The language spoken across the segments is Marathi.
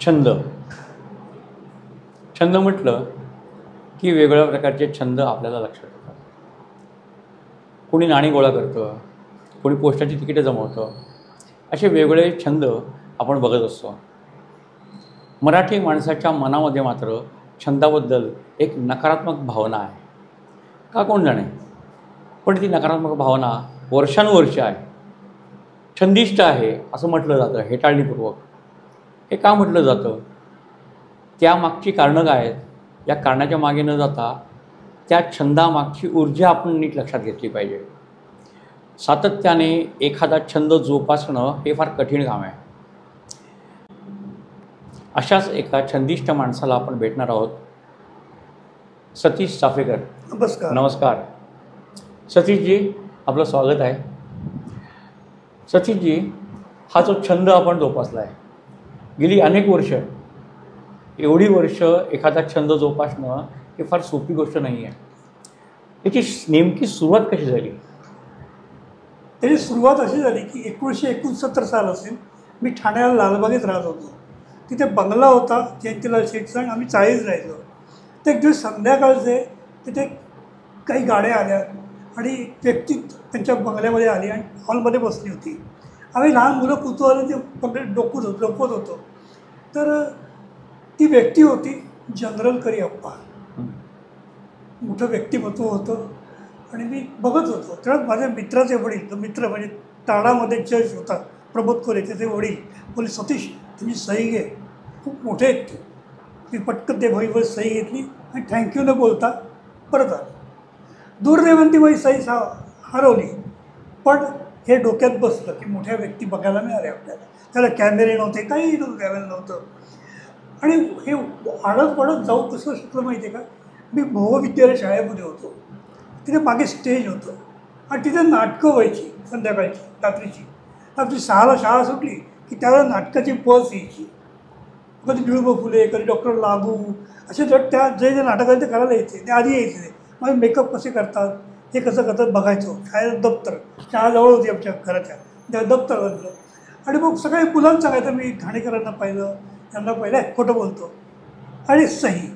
छंद. छंद म्हटलं की वेगवेगळ्या प्रकारचे छंद आपल्याला लक्षात येतात. कोणी नाणी गोळा करतं, कोणी पोस्टाची तिकीटं जमवतं. असे वेगवेगळे छंद आपण बघत असतो. मराठी माणसाच्या मनामध्ये मात्र छंदाबद्दल एक नकारात्मक भावना आहे. का कोण जाणे, पण ती नकारात्मक भावना वर्षानुवर्षे आहे. छंदिष्ट आहे असं म्हटलं जातं हेटाळणीपूर्वक. हे का म्हटलं जातं, त्यामागची कारणं काय आहेत, या कारणाच्या मागे न जाता त्या छंदामागची ऊर्जा आपण नीट लक्षात घेतली पाहिजे. सातत्याने एखादा छंद जोपासणं हे फार कठीण काम आहे. अशाच एका छंदिष्ट माणसाला आपण भेटणार आहोत, सतीश चाफेकर. नमस्कार. नमस्कार सतीशजी, आपलं स्वागत आहे. सतीशजी, हा जो छंद आपण जोपासला आहे गेली अनेक वर्ष, एवढी वर्ष एखादा छंद जोपासणं हे फार सोपी गोष्ट नाही आहे. याची नेमकी सुरुवात कशी झाली? त्याची सुरुवात अशी झाली की 1969 साल असेल. मी ठाण्याला लालबागेत राहत होतो. तिथे बंगला होता जयंतीलाल शेठचा, आणि आम्ही चाळीस राहायचो. तर एक दिवस संध्याकाळचे तिथे काही गाड्या आल्या आणि व्यक्ती त्यांच्या बंगल्यामध्ये आली आणि हॉलमध्ये बसली होती. आम्ही लहान मुलं कुतूहलाने ते बंगल्यात डोकवत होतो. तर ती व्यक्ती होती जनरल करिअप्पा. मोठं व्यक्तिमत्व होतं आणि मी बघत होतो. तेव्हा माझ्या मित्राचे वडील, तो मित्र म्हणजे ताडामध्ये जज होता प्रमोद कोरे, त्याचे वडील बोले, सतीश तुम्ही सही घे, खूप मोठे आहेत ते. मी पटकन ते वहीवर सही घेतली आणि थँक्यू न बोलता परत आलो. दुर्दैवाने ती वही सही हरवली. पण हे डोक्यात बसलं की मोठ्या व्यक्ती बघायला मिळाल्या आपल्याला. त्याला कॅमेरे नव्हते, काही द्यायला नव्हतं. आणि हे आडत पडत जाऊ कसं शिकलं माहिती आहे का, मी मोहविद्यालय शाळेमध्ये होतो. तिथे मागे स्टेज होतं आणि तिथे नाटकं व्हायची संध्याकाळची, रात्री 6ला शाळा सुटली की त्यावेळेला नाटकाची बस यायची. कधी विळुबा फुले, कधी डॉक्टर लागू, असे त्या जे नाटक आहे ते करायला यायचे. ते आधी यायचे. मग मेकअप कसे करतात, हे कसं करतात बघायचो. शाळेत दप्तर, शाळा जवळ होती आमच्या घराच्या, त्या दप्तर बनलं. आणि मग सगळे मुलांना सांगायचं, मी घाणेकरांना पाहिलं, त्यांना पाहिलं खोटं बोलतो. आणि सही,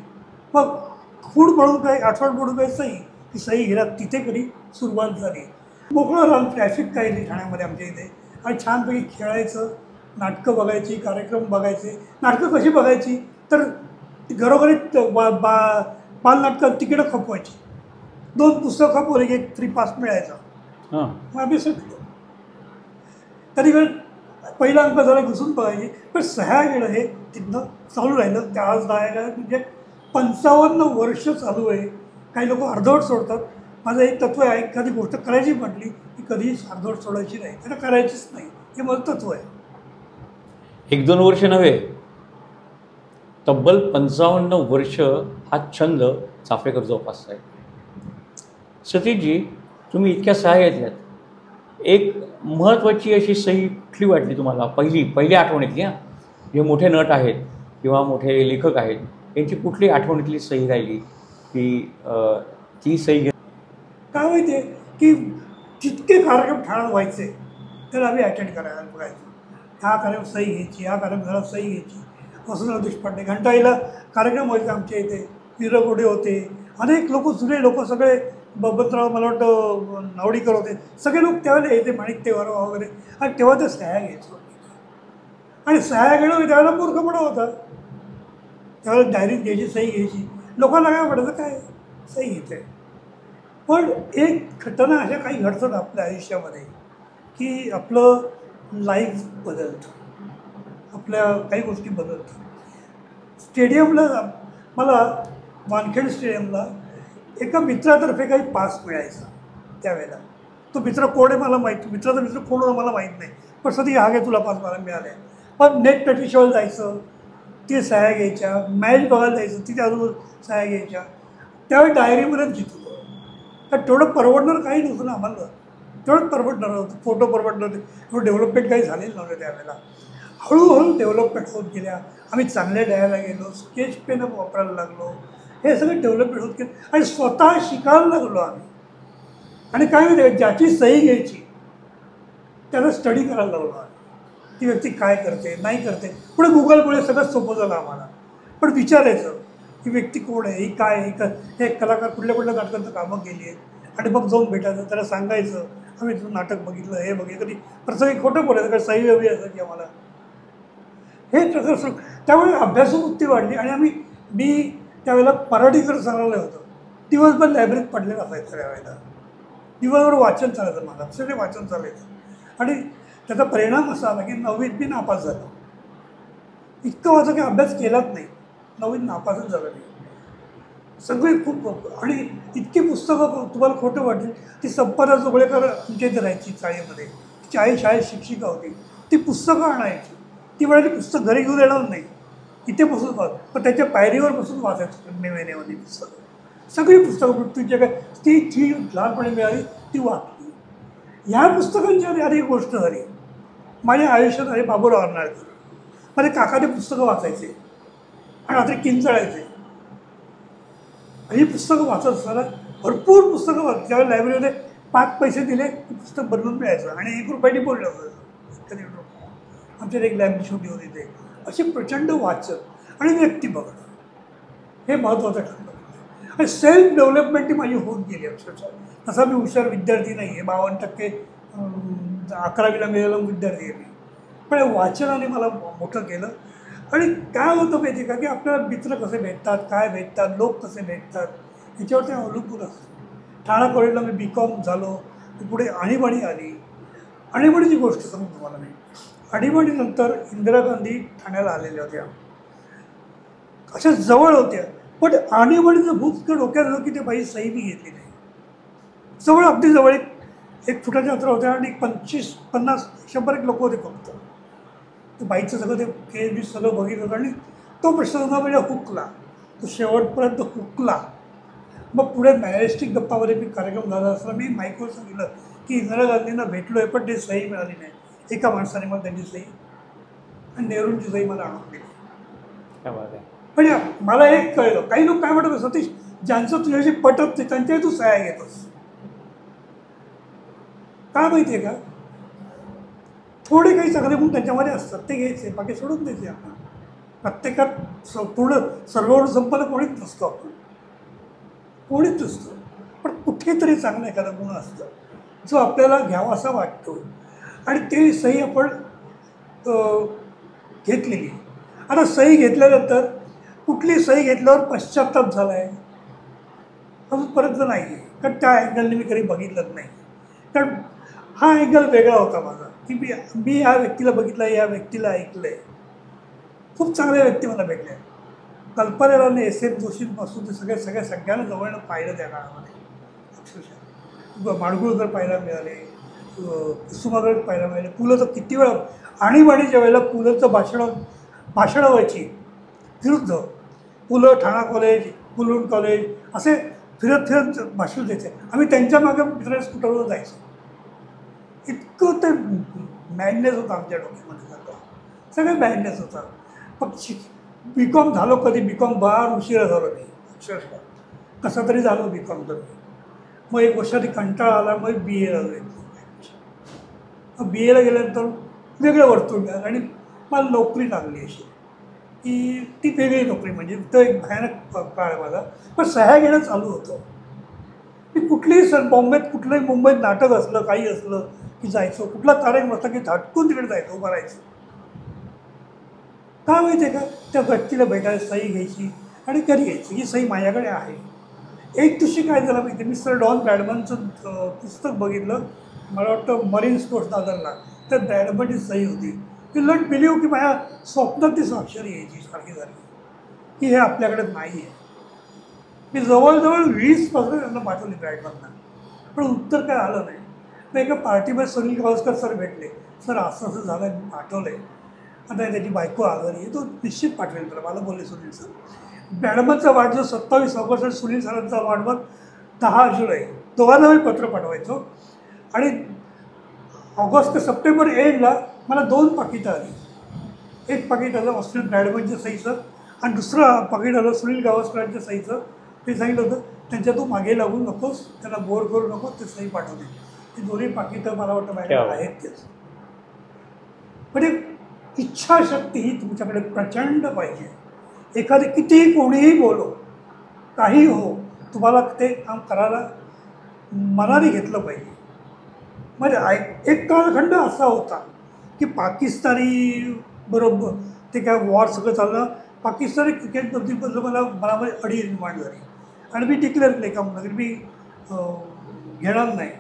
मग खूण म्हणून काय, आठवण म्हणून काय, सही. ही सही घ्यायला तिथे कधी सुरुवात झाली. मोकळं राहून ट्रॅफिक काही नाही ठाण्यामध्ये आमच्या इथे. आणि छानपैकी खेळायचं, नाटकं बघायची, कार्यक्रम बघायचे. नाटकं कशी बघायची तर घरोघरी बालनाटकात तिकीटं खपवायची. 2 पुस्तकं खपवली की 1 फ्री पास मिळायचा. मग आम्ही शिकलो. कधी वेळ पहिला अंक जरा घुसून बघायची. पण सह्या घेणं हे तिथनं चालू राहिलं. त्या आज म्हणजे 55 वर्ष चालू आहे. काही लोक अर्धवट सोडतात. माझं एक तत्व आहे, एखादी गोष्ट करायची म्हटली की कधीच अर्धवट सोडायची नाही, त्याला करायचीच नाही, हे माझं तत्व आहे. 1-2 वर्ष नव्हे, तब्बल 55 वर्ष हा छंद चाफेकर जोपासताय. सतीशजी, तुम्ही इतक्या सह्या घेतल्यात, एक महत्त्वाची अशी सही कुठली वाटली तुम्हाला? पहिली आठवणीतली, जे मोठे नट आहेत किंवा मोठे लेखक आहेत, यांची कुठली आठवणीतली सही राहिली की ती सही घे? काय माहिती आहे की जितके कार्यक्रम ठाण्यात व्हायचे तर आम्ही अटेंड करायला बघायचो. ह्या कार्यक्रम सही घ्यायची, ह्या कार्यक्रमाला सही घ्यायची. वसंतराव देशपांडे घंटाईला कार्यक्रम व्हायचे आमच्या इथे. वीरगोडे होते, अनेक लोक, जुने लोक सगळे, बबनराव, मला वाटतं नावडीकर होते, सगळे लोक त्यावेळेला यायचे, माणिक तेवारा वगैरे. आणि तेव्हा ते सह्या घ्यायचो. आणि सह्या घेणं त्यावेळेला मूर्खपणा होता. त्यावेळेला डायरीत घ्यायची, सही घ्यायची. लोकांना काय वाटायचं, काय सही घेते. पण एक घटना अशा काही घडतात आपल्या आयुष्यामध्ये की आपलं लाईफ बदलतं, आपल्या काही गोष्टी बदलतात. स्टेडियमला, मला वानखेड स्टेडियमला एका मित्रातर्फे काही पास मिळायचा त्यावेळेला. तो मित्र कोण आहे मला माहीत, मित्राचा मित्र कोण होता मला माहीत नाही. पण सध्या हा घे तुला पास, मला मिळाले. पण नेट प्रॅक्टिसवर जायचं, ते सह्या घ्यायच्या. मॅच बघायला जायचं, तिथे अजून सह्या घ्यायच्या. त्यावेळी डायरीमध्येच घेत होतो. तर तेवढं परवडणार काही नव्हतं ना आम्हाला. तेवढंच परवडणार होतं, फोटो परवडणार होते. तेवढं डेव्हलपमेंट काही झालेलं नव्हतं त्यावेळेला. हळूहळू डेव्हलपमेंट होत गेल्या. आम्ही चांगल्या द्यायला गेलो, स्केच पेन वापरायला लागलो. हे सगळं डेव्हलपमेंट होत गेलं आणि स्वतः शिकायला लागलो आम्ही. आणि काय माहिती, ज्याची सही घ्यायची त्याला स्टडी करायला लागलो आम्ही. ती व्यक्ती काय करते नाही करते. पुढे गुगलमुळे सगळं सोपं झालं आम्हाला. पण विचारायचं ही व्यक्ती कोण आहे, ही काय आहे, हे कलाकार कुठल्या कुठल्या नाटकांचं कामं केली आहेत आणि मग जाऊन भेटायचं, त्याला सांगायचं आम्ही तुझं नाटक बघितलं, हे बघितलं. कधी प्रसंगी खोटं बोलायचं, कारण सही हवी असायची आम्हाला. हे प्रकार सुरू. त्यामुळे अभ्यासू वृत्ती वाढली आणि मी त्यावेळेला मराठीकडे चालवलं होतं. दिवसभर लायब्ररीत पडलेलं असायचं त्यावेळेला. दिवसभर वाचन चालायचं, माझं सगळे वाचन चालायचं आणि त्याचा परिणाम असा आला की 9वीत मी नापास झालो. इतकं वाचन की अभ्यास केलाच नाही, 9वीत नापासच झालं नाही. सगळी खूप आणि इतकी पुस्तकं तुम्हाला खोटं वाटेल, ती संपदा जोगळेकर आमच्या इथे राहायची चाळीमध्ये. चाळी शाळेत शिक्षिका होती, ती पुस्तकं आणायची. ती म्हणाली पुस्तक घरी घेऊन येणार नाही, इथे बसून वाच. पण त्याच्या पायरीवर बसून वाचायचं नेवेनेमध्ये पुस्तकं. सगळी पुस्तकं मृत्यूच्या काय ती लहानपणी मिळाली ती वाचली. ह्या पुस्तकांची आधी एक गोष्ट झाली माझ्या आयुष्यात. आणि बाबूराव अर्नाळकर माझे काकाने पुस्तकं वाचायचे आणि रात्री किंचाळायचे. ही पुस्तकं वाचत असताना भरपूर पुस्तकं वाचत. त्यावेळी लायब्ररीमध्ये 5 पैसे दिले की पुस्तक बनवून मिळायचं आणि 1 रुपयाने बोललं होतं. आमच्याकडे एक लायब्ररी छोटी होती ते. अशी प्रचंड वाचन आणि व्यक्ती बघणं हे महत्त्वाचं ठरलं. आणि सेल्फ डेव्हलपमेंट ही माझी होत गेली अक्षरशः. तसा मी हुशार विद्यार्थी नाही आहे, 52% 11वीला मिळालेला विद्यार्थी आहे मी. पण वाचनाने मला मोठं केलं. आणि काय होतं माहिती का की आपल्याला मित्र कसे भेटतात, काय भेटतात, लोक कसे भेटतात याच्यावर ते अवलंबून असतं. ठाणा कॉलेजला मी BCom झालो, पुढे आणीबाणी आली. आणीबाणीची गोष्ट सांगू तुम्हाला मी. आणीबाणीनंतर इंदिरा गांधी ठाण्याला आलेल्या होत्या, अशा जवळ होत्या. पण आणीबाणीचं भूत डोक्यात आलं की ते बाई सही मी घेतली नाही. जवळ अगदी जवळ एक फुटाच्या अंतर होत्या आणि 25-50-100 लोक होते फक्त. ते बाईचं सगळं ते केस बी सगळं बघितलं होतं आणि तो प्रश्न होता म्हणजे हुकला, तो शेवटपर्यंत हुकला. मग पुढे मॅजेस्टिक गप्पामध्ये मी कार्यक्रम झाला असताना मी माईकवर सांगितलं की इंदिरा गांधींना भेटलो आहे पण ते सही मिळाली नाही. एका माणसाने मला त्यांची सही आणि नेहरूंची सही मला आणून दिली. पण मला एक कळलं, काही लोक काय म्हणतात सतीश ज्यांचं तुझ्याशी पटत नाही त्यांच्याही तू सह्या घेतोस. काय माहिती आहे का, थोडे काही चांगले गुण त्याच्यामध्ये असतात ते घ्यायचे, बाकी सोडून द्यायचे. आपण प्रत्येकात पूर्ण सर्वोड संपन्न कोणीच नसतो, आपण कोणीच नसतो. पण कुठेतरी चांगलं एखादा गुण असतं जो आपल्याला घ्यावा असा वाटतो आणि ते सही आपण घेतलेली. आता सही घेतल्यानंतर कुठली सही घेतल्यावर पश्चात्ताप झाला आहे अजूनपर्यंत नाही आहे, कारण त्या अँगलने मी कधी बघितलंच नाही. कारण हा अँगल वेगळा होता माझा की मी ह्या व्यक्तीला बघितलं, या व्यक्तीला ऐकलं आहे. खूप चांगल्या व्यक्ती मला भेटल्या. कल्पना रावने S.M. जोशींपासून ते सगळ्यांना जवळनं पाहिलं त्या काळामध्ये. अक्षरशः माडगुळकर पाहायला मिळाले, कुसुमाग्रज पाहायला मिळाले. पुलं तर किती वेळा आणीबाणीच्या वेळेला पुलंचं भाषणं व्हायची विरुद्ध. पुलं, ठाणा कॉलेज, मुलुंड कॉलेज असे फिरत भाषण द्यायचे. आम्ही त्यांच्या मागे मित्रांच्या स्कूटरवर जायचो. इतकं ते मॅडनेस होतं आमच्या डोक्यामध्ये सगळं मॅडनेस होता. फक्त BCom झालो कधी, BCom फार उशिरा झालो मी अक्षरशः. कसा तरी झालो BCom तर. मग 1 वर्षाने कंटाळा आला, मग BA झालो. मग BA ला गेल्यानंतर वेगळं वर्तुळ मिळालं आणि मला नोकरी लागली अशी की ती वेगळी नोकरी. म्हणजे तो एक भयानक काळ माझा. पण सह्या घेणं चालू होतं. मी कुठलीही बॉम्बेत कुठलंही मुंबईत नाटक असलं काही असलं की जायचो. कुठला तारक बसला की झटकून तिकडे जायचं, उभं राहायचं. काय माहिती आहे का, त्या व्यक्तीला भेटायला सही घ्यायची आणि कधी घ्यायची ही सही माझ्याकडे आहे. एक दिवशी काय झालं माहिती, मी सर डॉन ब्रॅडमनचं पुस्तक बघितलं, मला वाटतं मरीन स्पोर्ट्स दादरला. तर ब्रॅडमनची सही होती. ती लट बिलीव की माझ्या स्वप्नात ती स्वाक्षरी यायची सारखी झाली की हे आपल्याकडे नाही आहे. मी जवळजवळ 20 पत्र त्यांना पाठवली ब्रॅडमनना, पण उत्तर काय आलं नाही. मग एका पार्टीमध्ये सुनील गावस्कर सर भेटले. सर असं असं झालं, मी पाठवलं आहे, आता त्याची बायको आजारी आहे, तो निश्चित पाठवेल. तर मला बोलले सुनील सर. ब्रॅडमनचा वाढदिवस 27 ऑगस्ट आणि सुनील सरांचा वाढदिवस 10 जुलै. दोघांना मी पत्र पाठवायचो आणि ऑगस्ट ते सप्टेंबर एंडला मला 2 पाकिटं आली. एक पाकिट आलं ऑस्ट्रेलियन ब्रॅडमनच्या सहीचं आणि दुसरं पाकिट आलं सुनील गावस्करांच्या सहीचं. ते सांगितलं होतं त्यांच्या तू मागे लागू नकोस, त्यांना बोर करू नकोस, ते सही पाठवते. ती दोन्ही पाकिटं मला वाटतं माझ्याकडे आहेत तेच. म्हणजे इच्छाशक्ती ही तुमच्याकडे प्रचंड पाहिजे. एखादी कितीही कोणीही बोलो, काही हो, तुम्हाला ते काम करायला मनाने घेतलं पाहिजे. म्हणजे एक कालखंड असा होता की पाकिस्तानी बरोबर ते काय वॉर सगळं चाललं, पाकिस्तानी क्रिकेटबद्दल मला मनामध्ये अडी निर्माण झाली आणि मी डिक्लेअर केले का म्हणून मी घेणार नाही.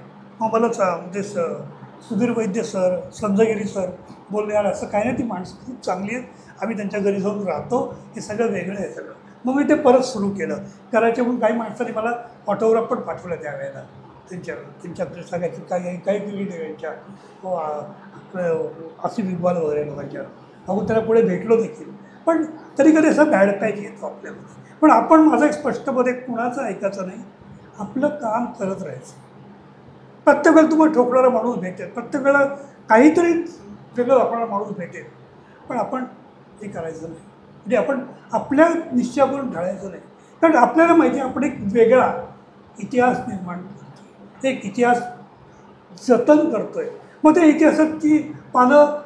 मग मला म्हणजे सुधीर वैद्य सर, संजयगिरी सर बोलले, यार असं काय नाही, ती माणसं खूप चांगली आहेत, आम्ही त्यांच्या घरी जाऊन राहतो, हे सगळं वेगळं आहे सगळं. मग मी ते परत सुरू केलं करायचे. म्हणून काही माणसांनी मला ऑटोग्राफ पण पाठवलं त्यावेळेला त्यांच्याकडे सगळ्याची काही क्रिकेटच्या आसिफ इक्बाल वगैरे लोकांच्या. अगोदर त्याला पुढे भेटलो देखील, पण तरी कधी असा बॅड पॅच येतो आपल्यामध्ये. पण आपण माझं एक स्पष्टपणे कुणाचं ऐकायचं नाही, आपलं काम करत राहायचं. प्रत्येक वेळेला तुम्हाला ठोकणारा माणूस भेटेल, प्रत्येक वेळेला काहीतरी वेगळं आपल्याला माणूस भेटेल, पण आपण हे करायचं नाही. म्हणजे आपण आपल्या निश्चयावरून ढळायचं नाही. कारण आपल्याला माहिती आहे आपण एक वेगळा इतिहास निर्माण करतो, एक इतिहास जतन करतो आहे. मग त्या इतिहासाची पानं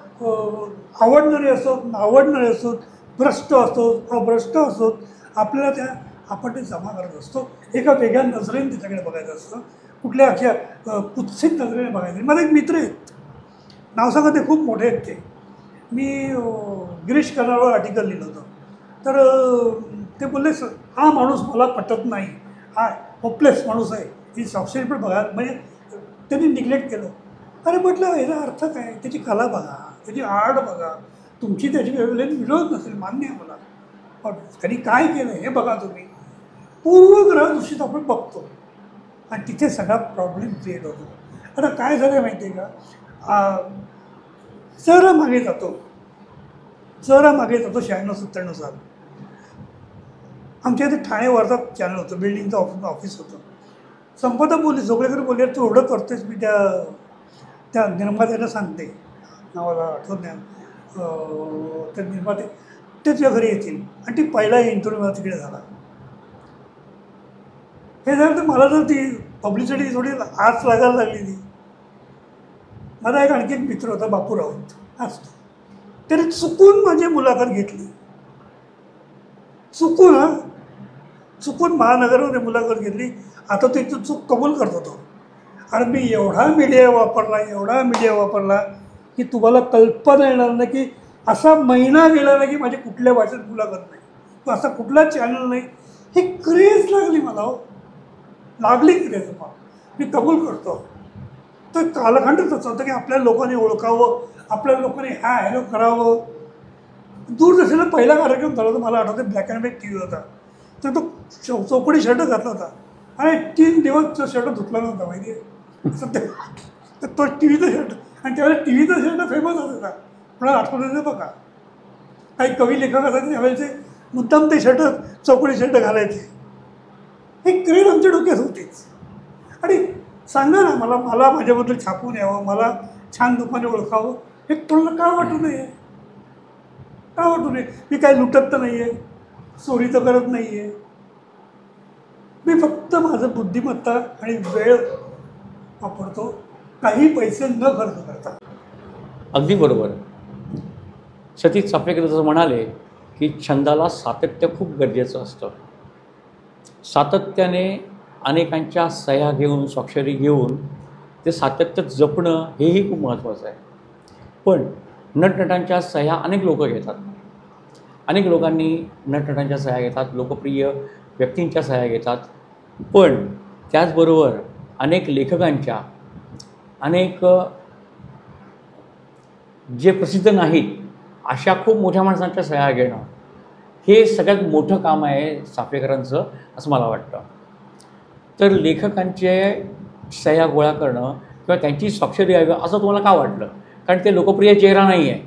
आवडणारे असोत, नावडणारे असोत, भ्रष्ट असोत, अभ्रष्ट असोत, आपल्याला आपण ते जमा करत असतो. एका वेगळ्या नजरेने त्याच्याकडे बघायचं असतं, कुठल्या अशा कुत्सित नजरेने बघायचं. माझे एक मित्र आहेत, नाव सांगा, ते खूप मोठे आहेत. ते मी गिरीश कर्नाडवर आर्टिकल लिहिलं होतं, तर ते बोलले, हा माणूस मला पटत नाही, हा होपलेस माणूस आहे, ही स्वाक्षरी पण बघा. म्हणजे त्यांनी निग्लेक्ट केलं. अरे म्हटलं, याचा अर्थ काय, त्याची कला बघा, त्याची आर्ट बघा. तुमची त्याची विरोध नसेल, मान्य आहे मला, पण त्यांनी काय केलं हे बघा तुम्ही. पूर्वग्रह दूषित आपण बघतो आणि तिथे सगळा प्रॉब्लेम क्रिएट होतो. आता काय झालं माहिती आहे का, जरा मागे जातो 96-97 साल. आमच्या इथे ठाणे वार्ता चॅनल होतं, बिल्डिंगचं ऑफिस होतं. संपदा बोलली, जोगळेकर बोलले, तू एवढं करतोयस, मी त्या निर्मात्याला सांगते, नावाला आठवत नाही, त्या निर्माते ते तुझ्या घरी येतील आणि ती पहिला इंटरव्ह्यू मला तिकडे झाला. हे झालं तर मला जर ती पब्लिसिटी थोडी आस लागायला लागली ती. माझा एक आणखी एक मित्र होता, बापू राऊत, असतो, त्याने चुकून माझी मुलाखत घेतली. चुकून महानगरमध्ये मुलाखत घेतली. आता तो इथं चूक कबूल करतो तो. आणि मी एवढा मीडिया वापरला की तुम्हाला कल्पना येणार नाही की असा महिना गेला नाही की माझी कुठल्या भाषेत मुलाखत नाही, तो असा कुठला चॅनल नाही. ही क्रेज लागली मला, लागली क्रेज. मी कबूल करतो. तर कालखंडच असं होतं की आपल्या लोकांनी ओळखावं, आपल्या लोकांनी हॅलो करावं. दूरदर्शनला पहिला कार्यक्रम झाला होता, मला आठवतं, black and white T V होता. तर तो चौकडी शर्ट घातला होता आणि 3 दिवस तो शर्ट धुतला नव्हता, माहिती आहे. तर तो टी व्हीचा शर्ट, आणि त्यावेळेला टी व्हीचा शर्ट फेमस होता. कोणाला आठवतं बघा, काही कवी लेखक असायचे त्यावेळेचे, मुद्दाम ते शर्ट, चौकडी शर्ट घालायचे. हे क्रेज आमच्या डोक्यात होतेच. आणि सांगा ना, मला माझ्याबद्दल छापून यावं, मला छान लोकांनी ओळखावं, हे कोणाला का वाटू नये, मी काय लुटत तर नाही आहे, चोरी तर करत नाही आहे. मी फक्त माझं बुद्धिमत्ता आणि वेळ वापरतो, काही पैसे न खर्च करता. अगदी बरोबर. सतीश चाफलेकर जसं म्हणाले की छंदाला सातत्य खूप गरजेचं असतं. सातत्याने अनेकांच्या सह्या घेऊन, स्वाक्षरी घेऊन ते सातत्य जपणं हेही खूप महत्त्वाचं आहे. पण नटनटांच्या सह्या अनेक लोक घेतात, अनेक लोकांनी नटनटांच्या सह्या घेतात, लोकप्रिय व्यक्तींच्या सह्या घेतात. पण त्याचबरोबर अनेक लेखकांच्या, अनेक जे प्रसिद्ध नाहीत अशा खूप मोठ्या माणसांच्या सह्या घेणं हे सगळ्यात मोठं काम आहे चाफलेकरांचं, असं मला वाटतं. तर लेखकांचे सह्या गोळा करणं किंवा त्यांची स्वाक्षरी यावी असं तुम्हाला का वाटलं? कारण ते लोकप्रिय चेहरा नाही आहे.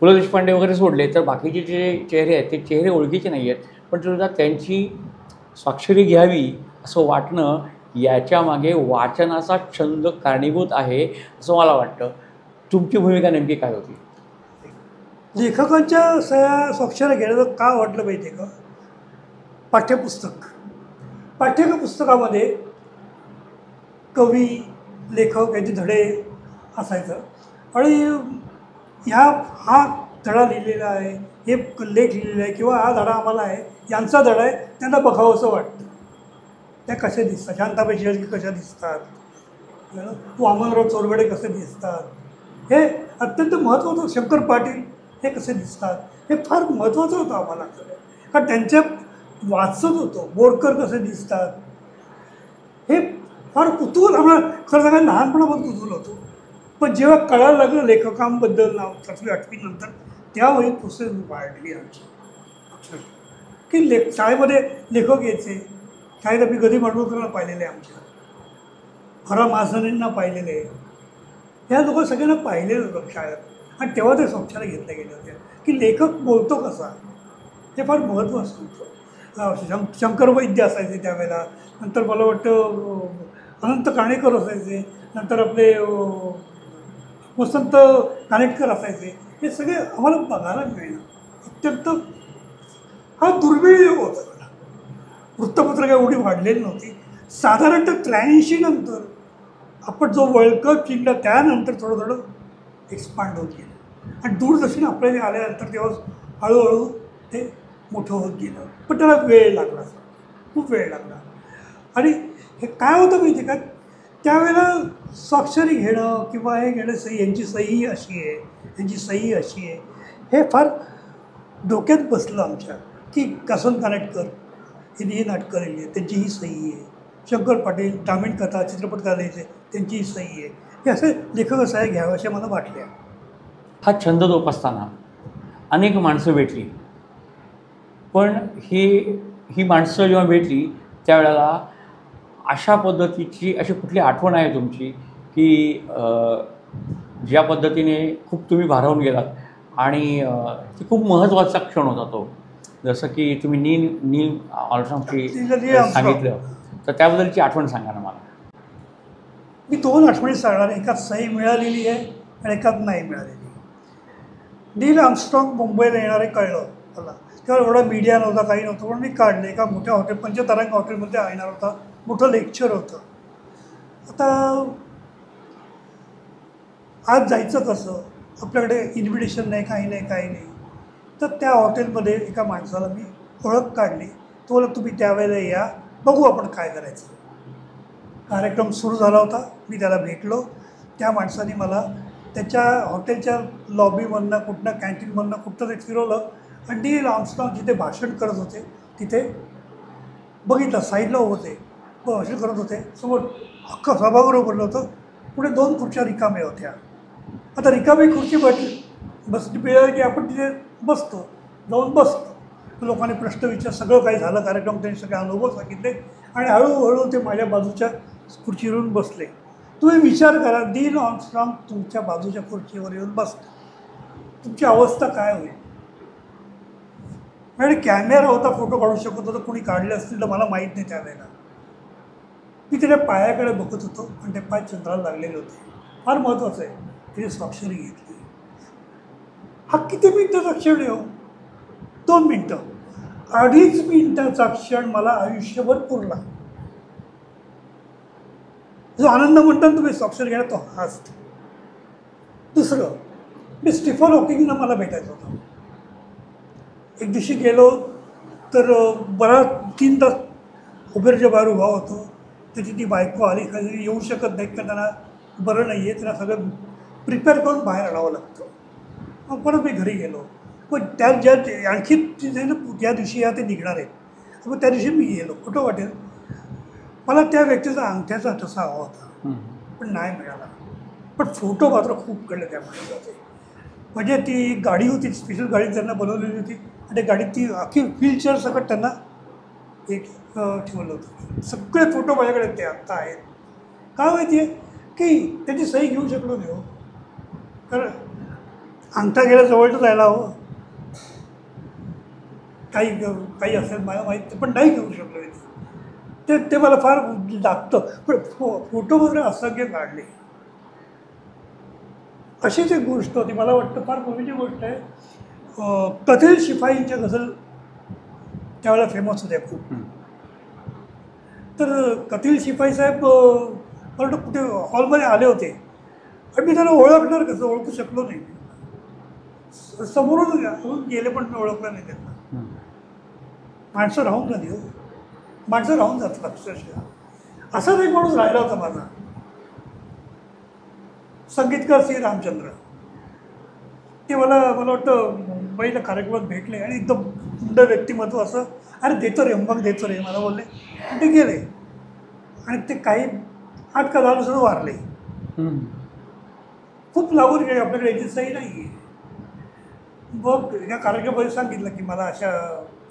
पु ल देशपांडे वगैरे सोडले तर बाकीचे जे चेहरे आहेत ते चेहरे ओळखीचे नाही आहेत, पण सुद्धा त्यांची स्वाक्षरी घ्यावी असं वाटणं याच्यामागे वाचनाचा छंद कारणीभूत आहे असं मला वाटतं. तुमची भूमिका नेमकी काय होती? लेखकांच्या सह्या स्वाक्षऱ्या घेण्याचं का वाटलं माहिती आहे का? पाठ्यपुस्तकामध्ये कवी, लेखक यांचे धडे असायचं आणि हा धडा लिहिलेला आहे, हे लेख लिहिलेला आहे किंवा हा धडा आम्हाला आहे, यांचा धडा आहे, त्यांना बघावं असं वाटतं. त्या कसे दिसतात, शांताबाई शेळके कशा दिसतात, वामनराव चोरगडे कसे दिसतात, हे अत्यंत महत्त्वाचं. शंकर पाटील हे कसे दिसतात, हे फार महत्त्वाचं होतं आम्हाला. कारण त्यांच्या वाचत होतो. बोरकर कसे दिसतात, हे फार कुतूहल आम्हाला खरं सांगायला लहानपणापासून कुतूहल होतो. पण जेव्हा कळायला लागलं लेखकांबद्दल नाव 7वी-8वी नंतर, त्यावेळी प्रोसेस वाढली आमची. की शाळेमध्ये लेखक यायचे. शाळेत आम्ही गदी माडगूळकरांना पाहिलेले आहे, आमच्या हरा महाजनींना पाहिलेले आहे. ह्या लोक सगळ्यांना पाहिलेलं होतं शाळेत. आणि तेव्हा ते संशयाला घेतले गेले होते की लेखक बोलतो कसा, हे फार महत्त्वाचं होतं. शंकर वैद्य असायचे त्यावेळेला. नंतर मला वाटतं अनंत काणेकर असायचे. नंतर आपले वसंत कानेटकर असायचे. हे सगळे आम्हाला बघायला मिळणं अत्यंत हा दुर्मिळ होता. वृत्तपत्र काय एवढी वाढलेली नव्हती. साधारणतः 83 नंतर आपण जो वर्ल्ड कप जिंकला त्यानंतर थोडं थोडं एक्सपांड होत गेलं. आणि दूरदर्शन आपल्याला आल्यानंतर तेव्हा हळूहळू ते मोठं होत गेलं. पण त्याला वेळ लागला, खूप वेळ लागला. आणि हे काय होतं माहिती आहे का, त्यावेळेला स्वाक्षरी घेणं किंवा हे घेणं, सही यांची सही अशी आहे, यांची सही अशी आहे, हे फार डोक्यात बसलं आमच्या. की कासन कानेटकर यांनी ही नाटकं लिहिली आहे, त्यांची ही सही आहे. शंकर पाटील ग्रामीण कथा चित्रपट लिहायचे, त्यांची ही सही आहे. हे असे लेखक सह्या घ्यावे असे मला वाटले. हा छंद जोपासताना अनेक माणसं भेटली. पण ही माणसं जेव्हा भेटली त्यावेळेला अशा पद्धतीची अशी कुठली आठवण आहे तुमची की ज्या पद्धतीने खूप तुम्ही भारावून गेलात आणि ती खूप महत्त्वाचा क्षण होता तो, जसं की तुम्ही नील आर्मस्ट्रॉंगची सांगितलं, तर त्याबद्दलची आठवण सांगा ना मला. मी 2 आठवणी सांगणार. एकात सही मिळालेली आहे आणि एकात नाही मिळालेली. नील आर्मस्ट्रॉंग मुंबईला येणारे कळलं मला. तेव्हा एवढा मीडिया नव्हता, काही नव्हतं. पण मी काढले एका मोठ्या हॉटेल, पंचतारांग हॉटेलमध्ये येणार होता. मोठं लेक्चर होतं. आता आज जायचं कसं, आपल्याकडे इन्व्हिटेशन नाही, काही नाही. तर त्या हॉटेलमध्ये एका माणसाला मी ओळख काढली. तो बोला तुम्ही त्यावेळेला या, बघू आपण काय करायचं. कार्यक्रम सुरू झाला होता. मी त्याला भेटलो. त्या माणसाने मला त्याच्या हॉटेलच्या लॉबीमधनं कुठनं कॅन्टीनमधनं कुठं ते फिरवलं आणि नील आर्मस्ट्रॉंग जिथे भाषण करत होते तिथे बघितलं. साईडला होते, भाषण करत होते. समोर अख्खं सभागृह भरलं होतं. पुढे 2 खुर्च्या रिकाम्या होत्या. आता रिकामी खुर्ची बसली मिळाली की आपण तिथे बसतो, जाऊन बसतो. लोकांनी प्रश्न विचार, सगळं काही झालं. कार्यक्रम त्यांनी सगळे अनुभव सांगितले आणि हळूहळू ते माझ्या बाजूच्या खुर्चीवरून बसले. तुम्ही विचार करा, नील आर्मस्ट्रॉंग तुमच्या बाजूच्या खुर्चीवर येऊन बसतो, तुमची अवस्था काय होईल. म्हणजे कॅमेरा होता, फोटो काढू शकत होतं. कोणी काढले असतील तर मला माहीत नाही. त्यावेळेला मी त्याच्या पायाकडे बघत होतो आणि ते पाय चंद्राला लागलेले होते. फार महत्त्वाचं आहे. तिने स्वाक्षरी घेतली. हा किती मिनिटाचा क्षण आहे हो, 2 मिनटं. 2.5 मिनिटाचा क्षण मला आयुष्यभर पुरला. जो आनंद म्हणतात तुम्ही स्वाक्षरी घ्या, तो हाच. दुसरं, मी स्टीफन हॉकिंगला मला भेटायचं होतं. एक दिवशी गेलो तर बराच 3 तास उबेरच्या बाहेर उभा होतो. त्याची ती बायको आली, कधी येऊ शकत नाहीत कारण त्यांना बरं नाही आहे. त्यांना सगळं प्रिपेअर करून बाहेर आणावं लागतं. मग परत मी घरी गेलो. पण ज्या आणखी तिथे ज्या दिवशी या ते निघणार आहेत, मग त्या दिवशी मी गेलो. कुठं वाटेल मला त्या व्यक्तीचा अंगठ्याचा ठसा हवा होता, पण नाही मिळाला. पण फोटो मात्र खूप कळले त्या माणसाचे. म्हणजे ती गाडी होती, स्पेशल गाडी त्यांना बनवलेली होती आणि त्या गाडीत ती अख्खी व्हीलचेअर सकट त्यांना एक ठेवलं होतं. सगळे फोटो माझ्याकडे ते आत्ता आहेत. काय माहिती आहे की त्याची सही घेऊ शकलो नाही हो, कारण अंगठा गेला जवळच जायला हवं. काही असेल मला माहीत, पण नाही घेऊ शकलो ते मला फार लागतं. पण फोटो वगैरे असंख्य काढले. अशीच एक गोष्ट होती, मला वाटतं फार पूर्वीची गोष्ट आहे. कथील शिपाईंच्या गझल त्यावेळेला फेमस होत्या खूप. तर कथील शिपाई साहेब मला कुठे हॉलमध्ये आले होते आणि मी त्यांना ओळखणार कसं, ओळखू शकलो नाही. समोरून गेले पण मी ओळखलं नाही त्यांना. माणसं राहून झाली हो, माणसं राहून जातात अक्षरशः. असाच एक माणूस राहिला होता माझा, संगीतकार सी रामचंद्र. ते मला वाटतं मुंबईला कार्यक्रमात भेटले आणि एकदम उंड व्यक्तिमत्व असं, अरे देतो रे मग देतो रे मला बोलले. आणि ते गेले आणि ते काही 8 का 10 दिवसांनी वारले. खूप लागून गेले, आपल्याकडे याची सही नाही आहे. मग या कार्यक्रमामध्ये सांगितलं की मला अशा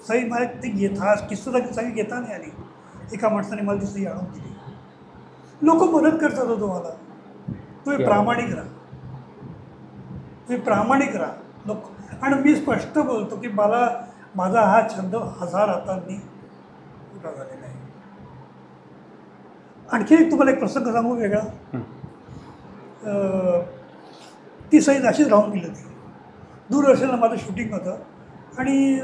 सही मला ती घेता किस्सा सही घेता नाही आली. एका माणसाने मला ती सही आणून दिली. लोक मदत करतात हो तुम्हाला, तुम्ही प्रामाणिक राहा, तुम्ही प्रामाणिक राहा लोक. आणि मी स्पष्ट बोलतो की मला माझा हा छंद 1000 हातांनी मोठा झालेला आहे. आणखी एक तुम्हाला एक प्रसंग सांगू वेगळा. ती सही अशीच राहून गेली होती. दूरदर्शनला माझं शूटिंग होतं आणि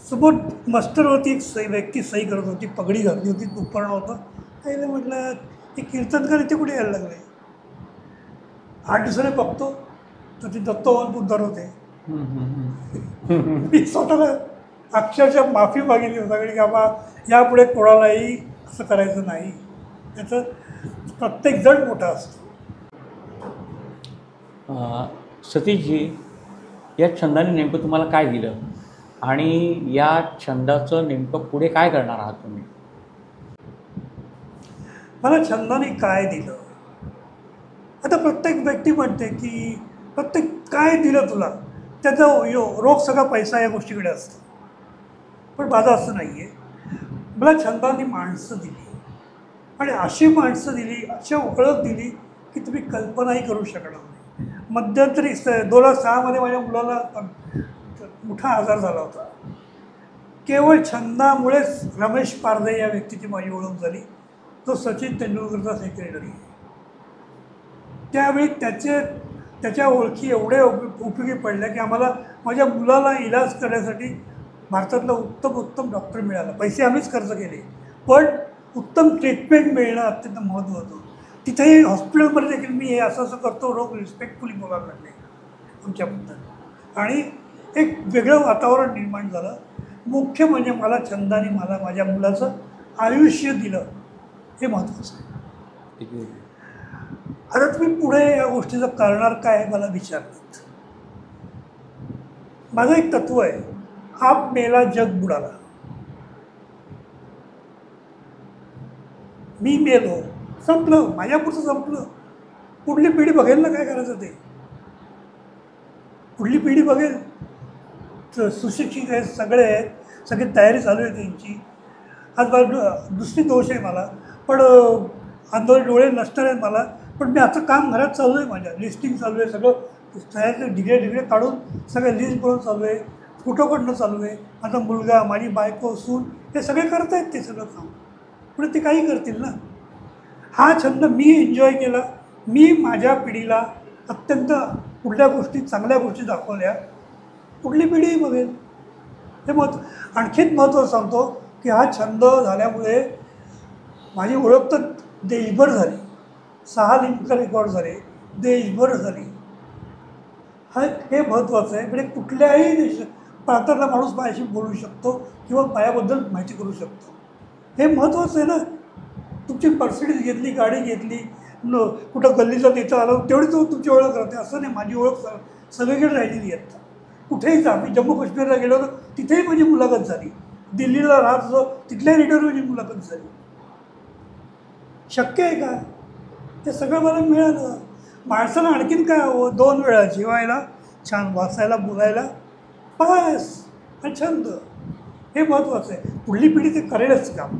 समोर मस्टरवरती एक व्यक्ती सही करत होती, पगडी घातली होती, उपकरण होतं. त्याला म्हटलं ते कीर्तनकार इथे कुठे यायला लागले. 8 दिवसाने बघतो तर ते दत्तवान बुद्धार होते. मी स्वतःला अक्षरशः माफी मागितली होता की बाबा यापुढे कोणालाही असं करायचं नाही, त्याचं प्रत्येकजण मोठा असतो. सतीशजी, या छंदाने नेमकं तुम्हाला काय दिलं आणि या छंदाचं नेमकं पुढे काय करणार आहात तुम्ही? मला छंदाने काय दिलं, आता प्रत्येक व्यक्ती म्हणते की प्रत्येक काय दिलं तुला, त्याचा रोख सगळा पैसा या गोष्टीकडे असतो. पण माझं असं नाही आहे. मला छंदाने माणसं दिली आणि अशी माणसं दिली, अशा ओळख दिली की तुम्ही कल्पनाही करू शकणार नाही. मध्यंतरी 2006 माझ्या मुलाला मोठा आजार झाला होता. केवळ छंदामुळेच रमेश पारदे या व्यक्तीची माझी ओळख झाली. तो सचिन तेंडुलकरचा सेक्रेटरी. त्यावेळी त्याच्या ओळखी एवढ्या उपयोगी पडल्या की आम्हाला माझ्या मुलाला इलाज करण्यासाठी भारतातला उत्तम डॉक्टर मिळाला. पैसे आम्हीच खर्च केले, पण उत्तम ट्रीटमेंट मिळणं अत्यंत महत्त्वाचं. तिथेही हॉस्पिटलमध्ये देखील मी हे असं करतो, लोक रिस्पेक्टफुली बोलायला लागले आमच्याबद्दल आणि एक वेगळं वातावरण निर्माण झालं. मुख्य म्हणजे मला छंदाने मला माझ्या मुलाचं आयुष्य दिलं, हे महत्त्वाचं आहे. आता तुम्ही पुढे या गोष्टीचं करणार काय मला विचारलं. माझं एक तत्व आहे, आप मेला जग बुडाला. मी मेलो, संपलं, माझ्यापुरतं संपलं. पुढली पिढी बघेल ना काय करायचं ते. पुढली पिढी बघेल. सुशिक्षित आहेत, सगळे आहेत, सगळी तयारी चालू आहे त्यांची. आज दुसरी दोष आहे मला, पण आंदोलन डोळे नसणार आहेत मला. पण मी आता काम घरात चालू आहे, माझ्या लिस्टिंग चालू आहे, सगळं तयारीचे डिग्रे काढून सगळं लिस्ट बनवून चालू आहे, फोटो काढणं चालू आहे. माझा मुलगा, माझी बायको, सून हे सगळे करत आहेत ते सगळं काम. पुढे ते काही करतील ना. हा छंद मी एन्जॉय केला. मी माझ्या पिढीला अत्यंत पुढल्या गोष्टी, चांगल्या गोष्टी दाखवल्या. पुढली पिढीही बघेल. हे आणखीन महत्त्वाचं सांगतो की हा छंद झाल्यामुळे माझी ओळख तर देशभर झाली. 6 लिंकर रेकॉर्ड झाले, देशभर झाली. हे महत्त्वाचं आहे. म्हणजे कुठल्याही प्रांतातला माणूस माझ्याशी बोलू शकतो किंवा माझ्याबद्दल माहिती करू शकतो. हे महत्त्वाचं आहे ना. तुमची पर्सिडीज घेतली, गाडी घेतली, कुठं गल्लीचा नेता आला तेवढी तुमची ओळख राहते असं नाही. माझी ओळख सगळीकडे राहिलेली आहे. कुठेही जा, मी जम्मू काश्मीरला गेलो होतो तिथेही माझी मुलाखत झाली. दिल्लीला राहत होतो तिथल्या रीडर माझी मुलाखत झाली. शक्य आहे का? हे सगळं मला मिळालं. माणसाला आणखीन काय हवं? 2 वेळा जेवायला, छान वाचायला, बोलायला, बस. हा छंद, हे महत्त्वाचं आहे. पुढली पिढी ते करेलच काम,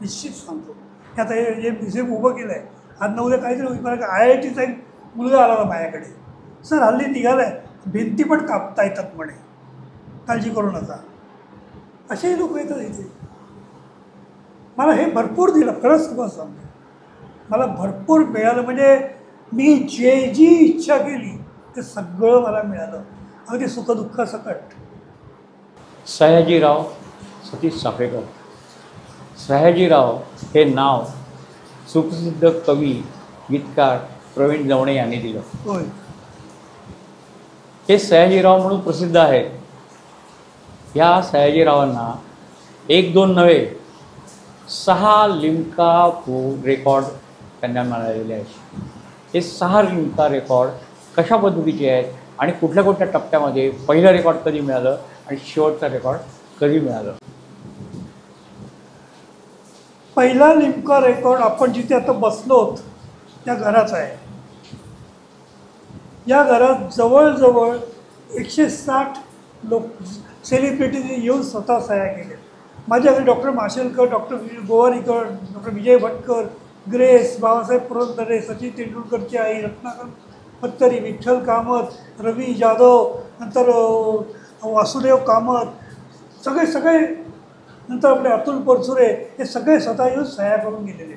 निश्चित सांगतो. हे आता हे म्युझियम उभं केलं आहे. आज न उद्या काहीतरी होईल. IITचा एक मुलगा आला माझ्याकडे, सर हल्ली निघाला आहे, भिंती पण कापता येतात म्हणे, काळजी करू नका. असेही लोक येतात इथे. मला हे भरपूर दिलं, खरंच तुम्हाला सांगतो. मला भरपूर मिळालं. म्हणजे मी जी इच्छा केली ते सगळं मला मिळालं, अगदी सुखदुःख सकट. सयाजीराव सतीश चाफेकर. सयाजीराव हे नाव सुप्रसिद्ध कवी, गीतकार प्रवीण दवणे यांनी दिलं. होय. हे सयाजीराव म्हणून प्रसिद्ध आहेत. ह्या सयाजीरावांना 1-2 नव्हे 6 लिम्का रेकॉर्ड त्यांना मिळालेले आहेत. हे 6 लिम्का रेकॉर्ड कशा पद्धतीचे आहेत आणि कुठल्या कुठल्या टप्प्यामध्ये पहिलं रेकॉर्ड कधी मिळालं आणि शेवटचा रेकॉर्ड कधी मिळालं? पहिला लिम्का रेकॉर्ड आपण जिथे आता बसलोत त्या घराचा आहे. या घरात जवळजवळ 160 लोक सेलिब्रिटीने येऊन स्वतः सह्या केल्या. माझ्या घरी doctor Mashelkar, doctor Gowarikar, doctor Vijay Bhatkar, Grace, Babasaheb Purandare, Sachin तेंडुलकरची आई रत्नाकर पत्तरी, विठ्ठल कामत, रवी जाधव, नंतर वासुदेव कामत, सगळे नंतर आपले अतुल परचुरे, हे सगळे स्वतः येऊन सह्या करून गेलेले.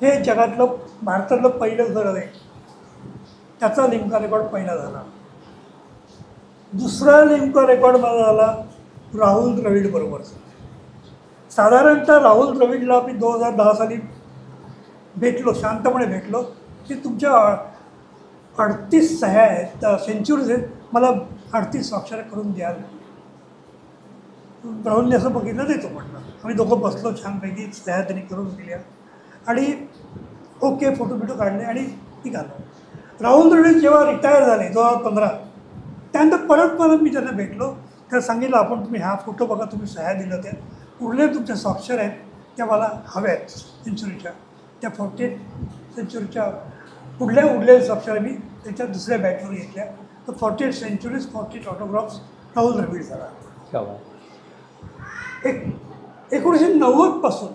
हे जगातलं भारतातलं पहिलं घर आहे. त्याचा लिम्का रेकॉर्ड पहिला झाला. दुसरा लिम्का रेकॉर्ड माझा झाला राहुल द्रविड बरोबरचा. साधारणतः राहुल द्रविडला मी 2010 साली भेटलो, शांतपणे भेटलो की तुमच्या 38 सह्या आहेत, सेंचुरीज आहेत, मला 38 स्वाक्षऱ्या करून द्याल. राहुलने असं बघितलं, देतो म्हटलं. आम्ही दोघं बसलो छानपैकी, सह्या त्यांनी करून दिल्या आणि ओके फोटो बिटो काढले आणि निघालो. राहुल द्रविड जेव्हा रिटायर झाले 2015, त्यानंतर परत मी त्यांना भेटलो. त्याला सांगितलं आपण तुम्ही हा फोटो बघा, तुम्ही सह्या दिल्या त्या उरले तुमच्या स्वाक्षर आहेत त्या मला हव्या आहेत सेंचुरीच्या. त्या 48 सेंचुरीच्या उरलेल्या स्वाक्षर मी त्याच्या दुसऱ्या बॅटवर घेतल्या. तर 48 सेंचुरीज 48 ऑटोग्राफ्स राहुल द्रविड झाला. 1990 पासून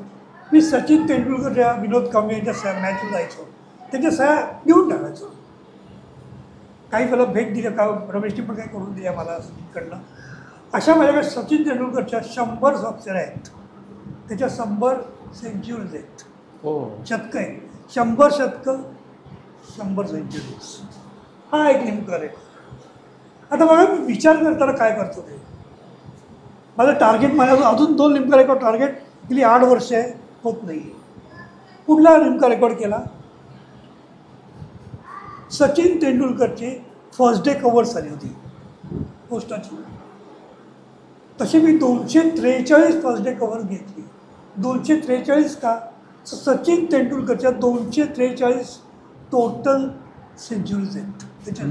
मी सचिन तेंडुलकरच्या, विनोद कांबळे यांच्या मॅचला जायचो, त्यांच्या सह्या घेऊन टाकायचो. काही मला भेट दिल्या का, रमेशने पण काही करून दिल्या मला सचिनकडनं. अशा माझ्याकडे सचिन तेंडुलकरच्या 100 स्वाक्षऱ्या आहेत, त्याच्या 100 सेंचुरीज आहेत. शतकं आहे, 100 शतकं 100 सेंचुरीज. हा एक लिम्का रेकॉर्ड. आता बघा मी विचार करताना काय करतो ते, माझं टार्गेट, माझ्या अजून 2 लिम्का रेकॉर्ड टार्गेट गेली 8 वर्ष आहे, होत नाही. कुठला लिम्का रेकॉर्ड केला? सचिन तेंडुलकरची फर्स्ट डे कव्हर झाली होती पोस्टाची. तशी मी 243 फर्स्ट डे कव्हर घेतली. 243 का? सचिन तेंडुलकरच्या 243 टोटल सेंचुरीज आहेत त्याच्या.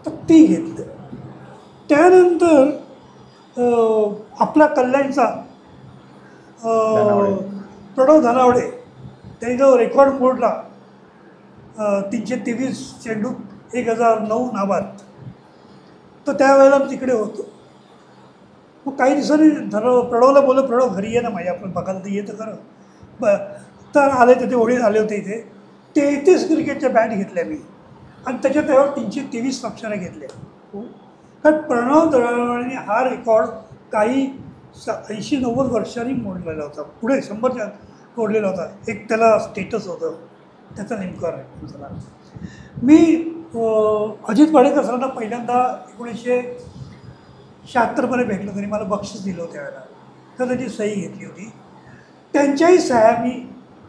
तर ती घेतलं. त्यानंतर आपला कल्याणचा प्रणव धनावडे, त्यांनी जो रेकॉर्ड मोडला 323 चेंडूत 1009 नाबाद, तर त्यावेळेला मी तिकडे होतो. मग काही दिवसांनी प्रणवला बोललो, प्रणव घरी ये ना माझ्या, आपण बघायला तर येतं खरं. तर आले, त्याचे वडील आले होते इथे. 33 क्रिकेटच्या बॅट घेतल्या मी आणि त्याच्यावर 323 स्वाक्षऱ्या घेतल्या. कारण प्रणव धनावडेने हा रेकॉर्ड काही 80-90 वर्षांनी मोडलेला होता, पुढे 100च्या मोडलेला होता. एक त्याला स्टेटस होतं, त्याचा नेमका रेकॉर्ड झाला. मी अजित वाडेकर सरांना पहिल्यांदा 1976 भेटलो. त्यांनी मला बक्षीस दिलं होतं त्यावेळेला, तर त्याची सही घेतली होती. त्यांच्याही सह्या मी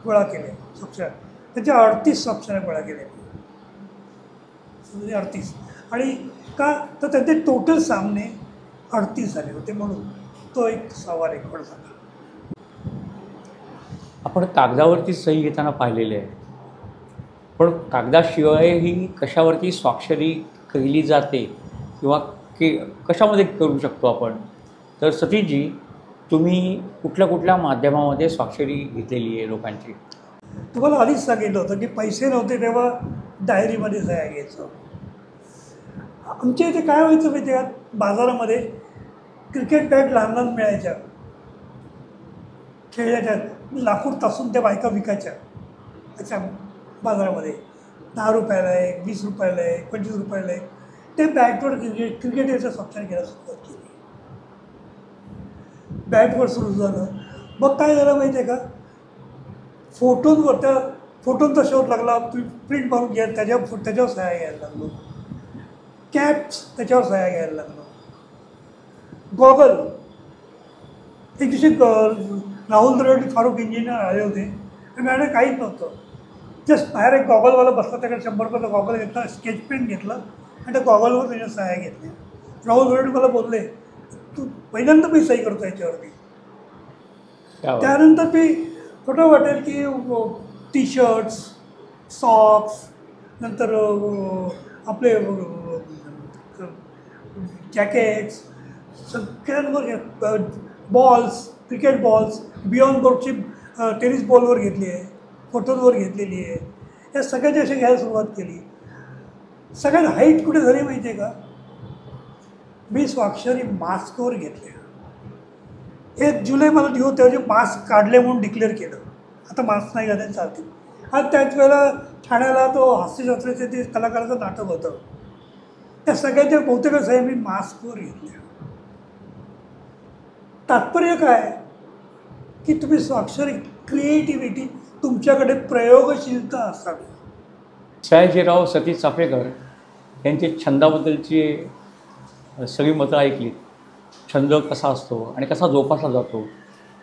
गोळा केल्या, स्वाक्षऱ्या त्यांच्या 38 स्वाक्षऱ्या गोळा केल्या, 38. आणि का तर त्यांचे टोटल सामने 38 झाले होते, म्हणून तो एक 6वा रेकॉर्ड झाला. आपण कागदावरती सही घेताना पाहिलेले आहे, पण कागदाशिवायही कशावरती स्वाक्षरी केली जाते किंवा कशामध्ये करू शकतो आपण? तर सतीशजी, तुम्ही कुठल्या कुठल्या माध्यमामध्ये स्वाक्षरी घेतलेली आहे लोकांची? तुम्हाला आधीच सांगितलं होतं की पैसे नव्हते तेव्हा डायरीमध्ये सह्या घ्यायचो. आमच्या इथे काय व्हायचं माहिती आहे का, बाजारामध्ये क्रिकेट बॅट लहान लहान मिळायच्या, खेळायच्या, लाकूड तासून त्या बायका विकायच्या. अच्छा, बाजारामध्ये 10 रुपयाला आहे, 20 रुपयाला आहे, 25 रुपयाला आहे. ते बॅटवर क्रिकेट याचा स्वाक्षर घ्यायला सुरुवात केली. बॅटवर सुरू झालं. मग काय झालं माहिती आहे का, फोटोंवर, त्या फोटोंचा शोध लागला, प्रिंट मारून घ्या, त्याच्यावर सह्या घ्यायला लागलो. कॅप्स, त्याच्यावर सह्या घ्यायला लागलो. गॉगल, एक दिवशी राहुल द्रविड फारुख इंजिनियर आले होते, आणि मॅडम काहीच नव्हतं. जस्ट बाहेर एक गॉगलवाला बसला, त्याकडे 100 रुपयाचा गॉगल घेतला, स्केच पेन घेतला आणि त्या गॉगलवर त्याच्या सह्या घेतल्या. राहुल द्रविड मला बोलले, तू पहिल्यांदा मी सही करतो याच्यावरती. त्यानंतर मी कुठं वाटेल की टी शर्ट्स, सॉक्स, नंतर आपले जॅकेट्स, सगळ्यांवर बॉल्स, क्रिकेट बॉल्स, बियॉन्ड बोर्डची टेनिस बॉलवर घेतली आहे, फोटोजवर घेतलेली आहे. या सगळ्याची अशी घ्यायला सुरुवात केली. सगळ्यात हाईट कुठे झाली माहिती आहे का? मी स्वाक्षरी मास्कवर घेतले. 1 जुलै मला दिवस त्याचे मास्क काढले म्हणून डिक्लेअर केलं. आता मास्क नाही घालायला चालतील. आणि त्याच वेळेला ठाण्याला तो हास्यजत्रेचे ते कलाकाराचं नाटक होतं. त्या सगळ्याच्या बहुतेक आहे मी मास्कवर घेतल्या. तात्पर्य काय की तुम्ही स्वाक्षरी, क्रिएटिव्हिटी, तुमच्याकडे प्रयोगशीलता असावी. सयाजीराव सतीश चाफेकर यांचे छंदाबद्दलची सगळी मतं ऐकली. छंद कसा असतो आणि कसा जोपासला जातो,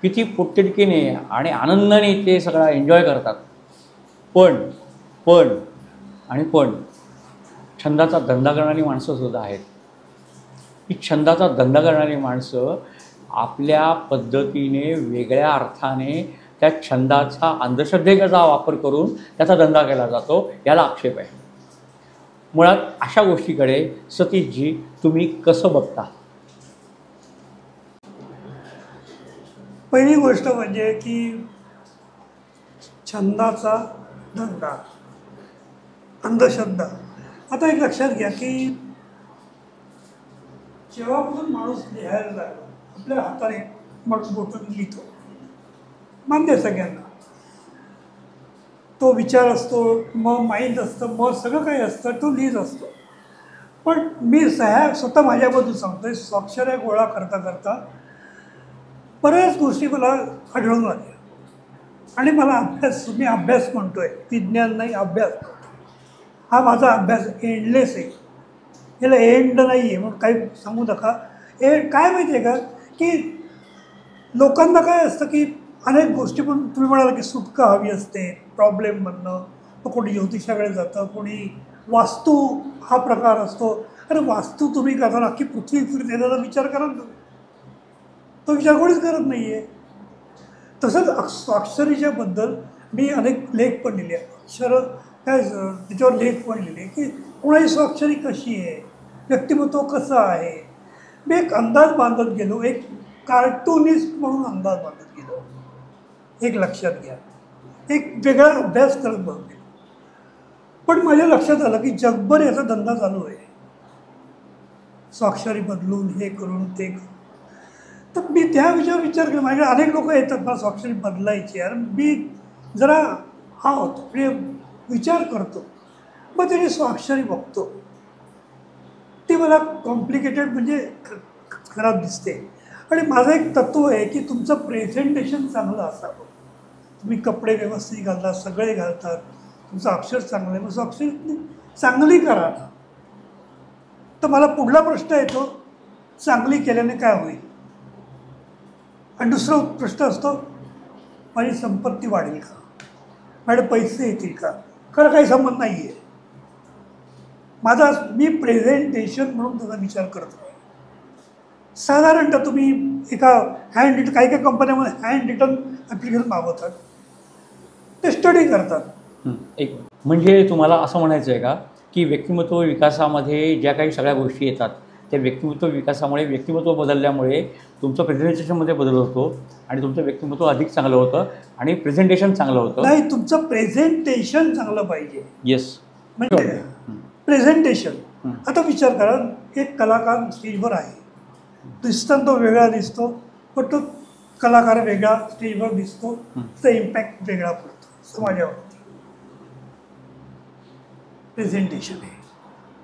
किती पोटतिडकीने आणि आनंदाने ते सगळा एन्जॉय करतात. पण छंदाचा धंदा करणारी माणसंसुद्धा आहेत. ही छंदाचा धंदा करणारी माणसं आपल्या पद्धतीने, वेगळ्या अर्थाने त्या छंदाचा अंधश्रद्धेचा वापर करून त्याचा धंदा केला जातो, याला आक्षेप आहे. मुळात अशा गोष्टीकडे सतीशजी तुम्ही कसं बघता? पहिली गोष्ट म्हणजे की छंदाचा धंदा, अंधश्रद्धा. आता एक लक्षात घ्या की जेव्हापासून माणूस लिहायला लागला, आपल्या हाताने माणूस बोटून लिहितो, मान्य सगळ्यांना. तो विचार असतो, मग माइंड असतं, मग सगळं काही असतं, तो लिहित असतो. पण मी स्वतः माझ्याबद्दल सांगतोय, स्वाक्षऱ्या गोळा करता करता बऱ्याच गोष्टी मला आढळून आल्या. आणि मला मी अभ्यास म्हणतोय, विज्ञान नाही, अभ्यास. हा माझा अभ्यास एंडलेस आहे, याला एंड नाही आहे म्हणून काही सांगू नका. काय माहिती आहे का की लोकांना काय असतं की अनेक गोष्टी, पण तुम्ही म्हणाला की सुटका हवी असते प्रॉब्लेममधनं. मग कोणी ज्योतिषाकडे जातं, कोणी वास्तू हा प्रकार असतो. अरे वास्तू तुम्ही करताना अख्खी पृथ्वी फिरते, त्याचा विचार करा ना. तो विचार कोणीच करत नाही आहे. तसंच स्वाक्षरीच्याबद्दल मी अनेक लेख पण लिहिले, अक्षरं काय त्याच्यावर लेख पण लिहिले की कोणाची स्वाक्षरी कशी आहे, व्यक्तिमत्व कसं आहे. मी एक अंदाज बांधत गेलो, एक कार्टूनिस्ट म्हणून अंदाज बांधत गेलो. एक लक्षात घ्या, एक वेगळा अभ्यास करत बघतो. पण माझ्या लक्षात आलं की जगभर याचा धंदा चालू आहे, स्वाक्षरी बदलून, हे करून, ते करून. तर मी त्या विचार केला. माझ्याकडे अनेक लोक येतात, मला स्वाक्षरी बदलायची. आणि मी जरा हा होतो, म्हणजे विचार करतो, मग त्याची स्वाक्षरी बघतो. ती मला कॉम्प्लिकेटेड म्हणजे खराब दिसते. आणि माझं एक तत्त्व आहे की तुमचं प्रेझेंटेशन चांगलं असावं. तुम्ही कपडे व्यवस्थित घालतात, सगळे घालतात, तुमचं अक्षर चांगलं आहे, मग स्वाक्षरी चांगली करा. तर मला पुढला प्रश्न येतो, चांगली केल्याने काय होईल? आणि दुसरा प्रश्न असतो, माझी संपत्ती वाढेल का, माझे पैसे येतील का? खरं काही संबंध नाही आहे. मी प्रेझेंटेशन म्हणून त्याचा विचार करतो. साधारणतः तुम्ही एका हँड रिटन, काही कंपन्यामध्ये हँड रिटन ॲप्लिकेशन मागवतात, ते स्टडी करतात. एक म्हणजे तुम्हाला असं म्हणायचं आहे का की व्यक्तिमत्व विकासामध्ये ज्या काही सगळ्या गोष्टी येतात, त्या व्यक्तिमत्व विकासामुळे, व्यक्तिमत्व बदलल्यामुळे तुमचं प्रेझेंटेशनमध्ये बदल होतो आणि तुमचं व्यक्तिमत्व अधिक चांगलं होतं आणि प्रेझेंटेशन चांगलं होतं? नाही, तुमचं प्रेझेंटेशन चांगलं पाहिजे. येस, म्हणजे प्रेझेंटेशन. आता विचार करा, एक कलाकार स्टेजवर आहे, दिसताना तो वेगळा दिसतो, पण तो कलाकार वेगळा स्टेजवर दिसतो, त्याचा इम्पॅक्ट वेगळा पडतो समाजावरती. प्रेझेंटेशन आहे,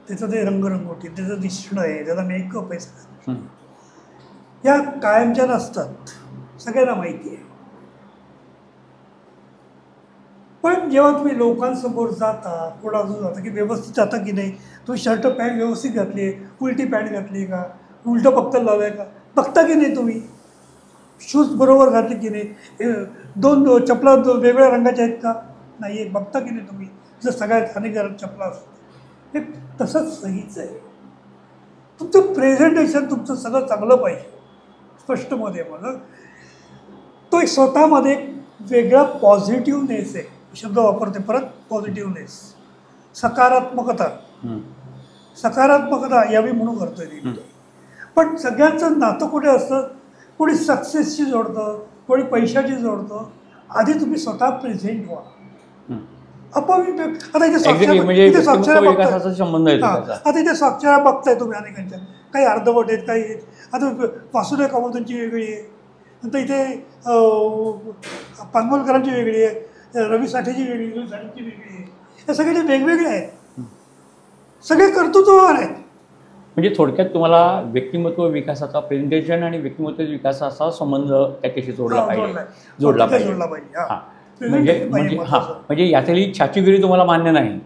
त्याचं ते रंगरंगोटी, त्याचं दिसणं आहे, त्याचा मेकअप आहे, या कायमच्या नसतात, सगळ्यांना माहिती आहे. पण जेव्हा तुम्ही लोकांसमोर जाता, कोणाजून जाता की व्यवस्थित जाता की नाही, तुम्ही शर्ट पॅन्ट व्यवस्थित घातली आहे, उलटी पॅन्ट घातली का, उलटं पक्कल लावलं आहे का, बघता की नाही तुम्ही, शूज बरोबर घातले की नाही, 2 चपला वेगवेगळ्या रंगाच्या आहेत का, नाही आहे, बघता की नाही तुम्ही जर सगळ्यात हानिकारक चपला असतात हे तसंच सहीच आहे. तुमचं प्रेझेंटेशन तुमचं सगळं चांगलं पाहिजे, स्पष्ट मत आहे माझं. तो एक स्वतःमध्ये एक वेगळा पॉझिटिव्हनेस आहे, शब्द वापरते परत, पॉझिटिव्हनेस, सकारात्मकता. सकारात्मकता यावी म्हणून करतोय मी. पण सगळ्यांचं नातं कुठे असतं, कोणी सक्सेसशी जोडतं, कोणी पैशाची जोडतं. आधी तुम्ही स्वतः प्रेझेंट व्हा. आपण आता इथे स्वाक्षऱ्या बघताय तुम्ही अनेकांच्या, काही अर्धवट आहेत, काही आहेत. आता वासुदेव कामतांची वेगळी आहे, नंतर इथे पानवलकरांची वेगळी आहे, रवी साठेची वेगळी, रवी साठेची वेगळी आहे. हे सगळे वेगवेगळे आहेत, सगळे कर्तृत्ववान आहेत. म्हणजे थोडक्यात तुम्हाला व्यक्तिमत्व विकासाचा, प्रेझेंटेशन आणि व्यक्तिमत्व विकासाचा संबंध त्याच्याशी जोडला पाहिजे. म्हणजे यातली छाचूगिरी तुम्हाला मान्य नाही.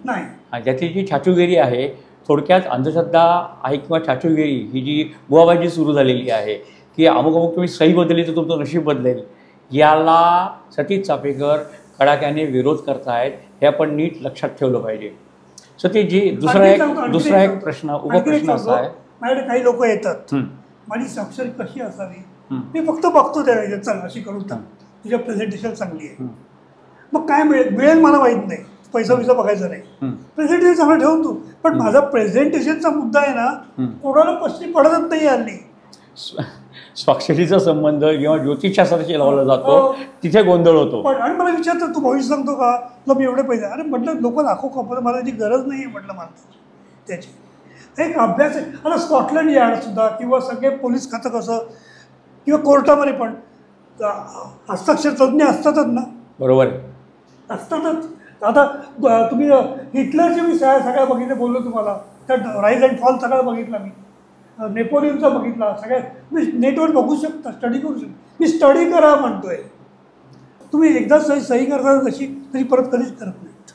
यातली जी छाचूगिरी आहे, थोडक्यात अंधश्रद्धा आहे किंवा छाचूगिरी ही जी बुवाबाजी सुरू झालेली आहे की अमुक अमुक तुम्ही सही बदलली तर तुमचं नशीब बदलेल, याला सतीश चाफेकर कडाक्याने विरोध करतायत. हे आपण नीट लक्षात ठेवलं पाहिजे. सतीशजी, दुसरा एक प्रश्न, उपप्रश्न असा आहे, माझ्याकडे काही लोक येतात, माझी स्वाक्षरी कशी असावी, मी फक्त बघतो त्या चल अशी करून टाक, तुझ्या प्रेझेंटेशन चांगली आहे. मग काय मिळेल मला माहीत नाही, पैसा बिसा बघायचा नाही, प्रेझेंटेशन चांगलं ठेवून तू. पण माझा प्रेझेंटेशनचा मुद्दा आहे ना, कोणाला पसरी पडतच नाही हल्ली. स्वाक्षरीचा संबंध जेव्हा ज्योतिषशास्त्राशी लावला जातो तिथे गोंधळ होतो. पण आणि मला विचारतात तू भविष्य सांगतो का, तुला मी एवढे पैसे, अरे म्हटलं लोक लाखो कपडे, मला त्याची गरज नाही आहे म्हटलं मला त्याची. एक अभ्यास आहे. आता स्कॉटलंड यार्ड सुद्धा किंवा सगळे पोलीस खातं कसं किंवा कोर्टामध्ये पण हस्ताक्षर तज्ज्ञ असतातच ना. बरोबर आहे, असतातच. आता तुम्ही हिटलरचे मी सगळ्या बघितले, बोललो तुम्हाला, त्या राईज अँड फॉल सगळा बघितला मी, नेपोलियनचा बघितला, सगळ्यात मी नेटवर बघू शकता, स्टडी करू शकता. मी स्टडी करा म्हणतोय. तुम्ही एकदा सही करता तशी तरी परत कधीच करत नाहीत.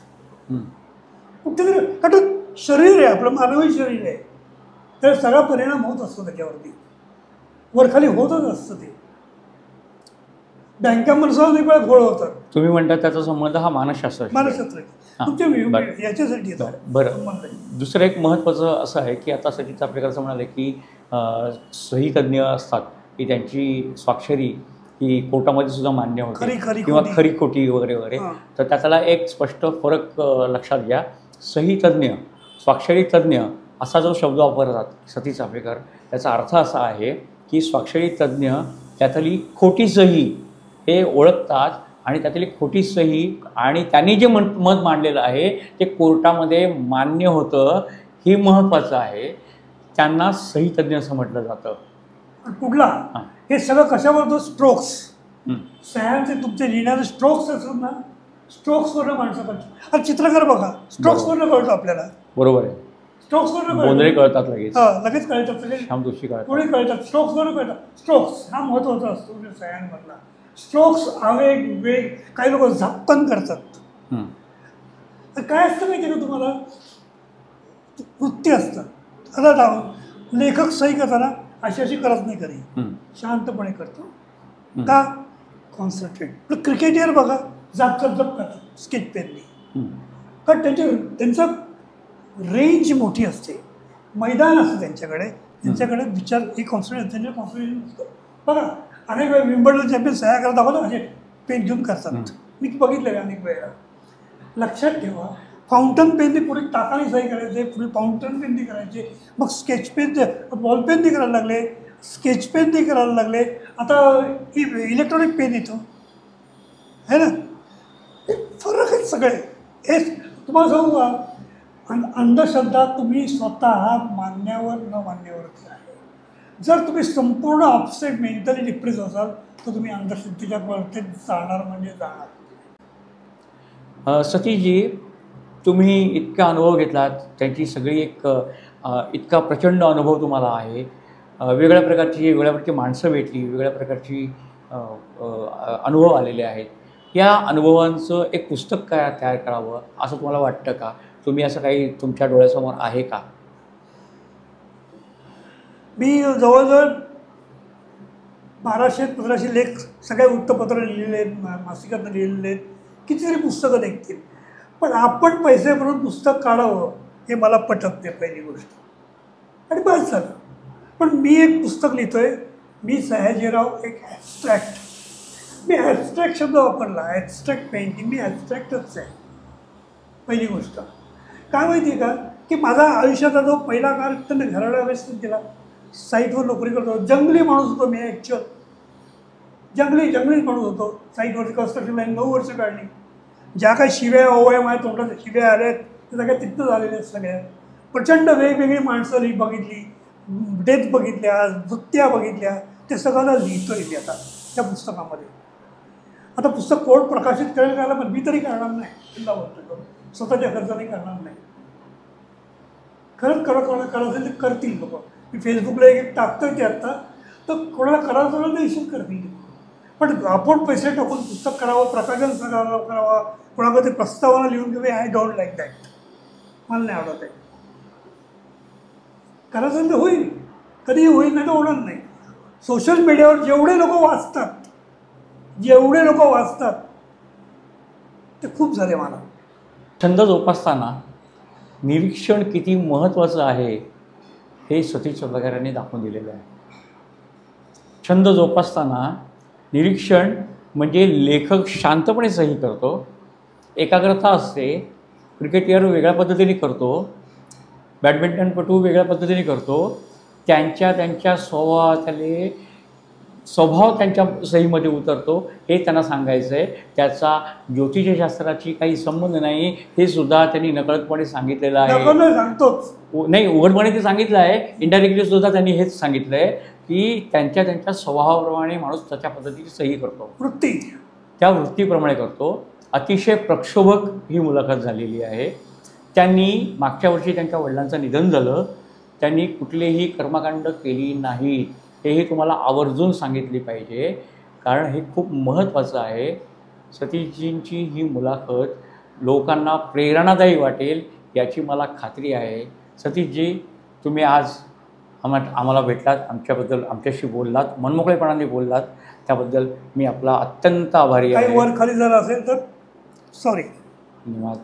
कुठेतरी कारण शरीर आहे आपलं, मानवी शरीर आहे, तर सगळा परिणाम होत असतो त्याच्यावरती, वरखाली होतच असतं ते. बँकांमध्ये सुद्धा एक वेळा घोळ होतात. तुम्ही म्हणता त्याचा संबंध हा मानसशास्त्र याच्यासाठी. बरं, दुसरं एक महत्त्वाचं असं आहे की आता सतीश चाफेकर म्हणाले की सही तज्ज्ञ असतात की त्यांची स्वाक्षरी ही कोर्टामध्ये सुद्धा मान्य होते किंवा खरी खोटी वगैरे वगैरे. तर त्याला एक स्पष्ट फरक लक्षात घ्या. सही तज्ज्ञ, स्वाक्षरी तज्ज्ञ असा जो शब्द वापरतात सतीश चाफेकर, त्याचा अर्थ असा आहे की स्वाक्षरी तज्ज्ञ त्यातली खोटी सही हे ओळखतात आणि त्यातली खोटी सही आणि त्यांनी जे मत मांडलेलं आहे ते कोर्टामध्ये मान्य होतं, हे महत्त्वाचं आहे. त्यांना सही तज्ज्ञ असं म्हटलं जातं. कुठला हे सगळं कशावर, स्ट्रोक्स, सह्यांचे तुमचे लिहिण्याचे स्ट्रोक्स असतात ना, स्ट्रोक्सवरनं माणसं कळतात. चित्रकार बघा, स्ट्रोक्सवरनं कळतं आपल्याला. बरोबर आहे, स्ट्रोक्सवरनं कळतात, लगेच कळतात, कोणी कळतात, स्ट्रोक्सवरनं कळतात. स्ट्रोक्स हा महत्त्वाचा असतो सह्यांमधला. स्ट्रोक्स, आवेग, वेग, काही लोक झपकन करतात. काय असतं माहिती आहे का तुम्हाला, वृत्ती असतं. आता लेखक सही करताना अशी अशी करत नाही, कधी शांतपणे करतो. का, कॉन्सन्ट्रेट. क्रिकेटर बघा, झप करतात स्केच पेननी, कारण त्यांचं रेंज मोठी असते, मैदान असतं त्यांच्याकडे विचार, हे कॉन्सन्ट्रेट, त्यांच्या कॉन्सन्ट्रेशन असतं. बघा अनेक वेळा विंबल्डन चॅम्पियन सह्या करत दाखवतो, असे पेन घेऊन करतात, मी बघितलं अनेक वेळा. लक्षात ठेवा, फाउंटन पेनने पुढे टाकाने सही करायचे, पुढे फाउंटन पेननी करायचे, मग स्केच पेन, बॉल पेननी करायला लागले, स्केच पेननी करायला लागले, आता ही इलेक्ट्रॉनिक पेन येतो है ना. फरक आहेत सगळे. हे तुम्हाला सांगू का, अंधश्रद्धा तुम्ही स्वतः मान्यावर न मान्यावरच आहे. जर तुम्ही संपूर्ण अपसेट मेंटली डिप्रेस असाल तर तुम्ही अंधश्रद्धेच्या प्रत्येक जाणार म्हणजे जाणार. सतीशजी, तुम्ही इतका अनुभव घेतलात, त्यांची सगळी एक इतका प्रचंड अनुभव तुम्हाला आहे, वेगळ्या प्रकारची माणसं भेटली, वेगळ्या प्रकारची अनुभव आलेले आहेत. या अनुभवांचं एक पुस्तक काय तयार करावं असं तुम्हाला वाटतं का? तुम्ही असं काही तुमच्या डोळ्यासमोर आहे का? मी जवळजवळ 1200-1500 लेख सगळ्या वृत्तपत्र लिहिलेले आहेत, मासिकात लिहिलेले आहेत, कितीतरी पुस्तकं देखतील. पण आपण पैसे भरून पुस्तक काढावं हे मला पटत नाही पहिली गोष्ट, आणि बस झालं. पण मी एक पुस्तक लिहितोय, मी सयाजीराव एक ॲबस्ट्रॅक्ट, मी ॲबस्ट्रॅक्ट शब्द वापरला, ॲबस्ट्रॅक्ट पेंटिंग, मी ॲबस्ट्रॅक्टच आहे पहिली गोष्ट. काय माहिती आहे का की माझा आयुष्याचा जो पहिला काळ त्यांनी घराला व्यस्त केला, साईटवर नोकरी करतो, जंगली माणूस होतो मी, ॲक्च्युअल जंगली माणूस होतो. साईटवरती कन्स्ट्रक्शन लाईन 9 वर्ष काढली. ज्या काही शिव्या ओव्या माझ्या तोंडात शिव्या आल्या त्या सगळ्या तिथनं झालेल्या आहेत सगळ्या. प्रचंड वेगवेगळी माणसं बघितली, डेथ बघितल्या, नृत्या बघितल्या, ते सगळ्यांना लिहितोय मी आता त्या पुस्तकामध्ये. आता पुस्तक कोण प्रकाशित करेल करायला, पण मी तरी करणार नाही, चिंता बोलतो, स्वतःच्या खर्चाने करणार नाही. खरंच करायचं असेल तर करतील लोक. मी फेसबुकला एक टाकतोय ते आत्ता, तर कोणाला करायचं तर इश्यू करतील. पण आपण पैसे टाकून पुस्तक करावं, प्रकाशन करावा, कोणाकडे प्रस्तावना लिहून घेऊ, आय डोंट लाईक दॅट, मला नाही आवडत आहे. करायचं तर होईल, कधीही होईल, नाही तर होणार नाही. सोशल मीडियावर जेवढे लोक वाचतात ते खूप झाले. मला छंद जोपासताना निरीक्षण किती महत्त्वाचं आहे हे सतीश चंद्रकारांनी दाखवून दिलेलं आहे. छंद जोपासताना निरीक्षण म्हणजे लेखक शांतपणे सही करतो, एकाग्रता असते. क्रिकेटर वेगळ्या पद्धतीने करतो, बॅडमिंटनपटू वेगळ्या पद्धतीने करतो. त्यांच्या स्वभाव त्यांच्या सहीमध्ये उतरतो, हे त्यांना सांगायचं आहे. त्याचा ज्योतिषशास्त्राची काही संबंध नाही, हे सुद्धा त्यांनी नकळतपणे सांगितलेलं आहे. सांगतोच नाही, उघडपणे ते सांगितलं आहे, इनडायरेक्टली सुद्धा त्यांनी हेच सांगितलं आहे की त्यांच्या स्वभावाप्रमाणे माणूस त्याच्या पद्धतीची सही करतो, त्या वृत्तीप्रमाणे करतो. अतिशय प्रक्षोभक ही मुलाखत झालेली आहे. त्यांनी मागच्या वर्षी त्यांच्या वडिलांचं निधन झालं, त्यांनी कुठलेही कर्मकांड केली नाहीत, हेही तुम्हाला आवर्जून सांगितली पाहिजे, कारण हे खूप महत्त्वाचं आहे. सतीशजींची ही मुलाखत लोकांना प्रेरणादायी वाटेल याची मला खात्री आहे. सतीशजी, तुम्ही आज आम्हाला भेटलात, आमच्याशी बोललात, मनमोकळेपणाने बोललात, त्याबद्दल मी आपला अत्यंत आभारी आहे. काही वर खाली झालं असेल तर सॉरी. धन्यवाद.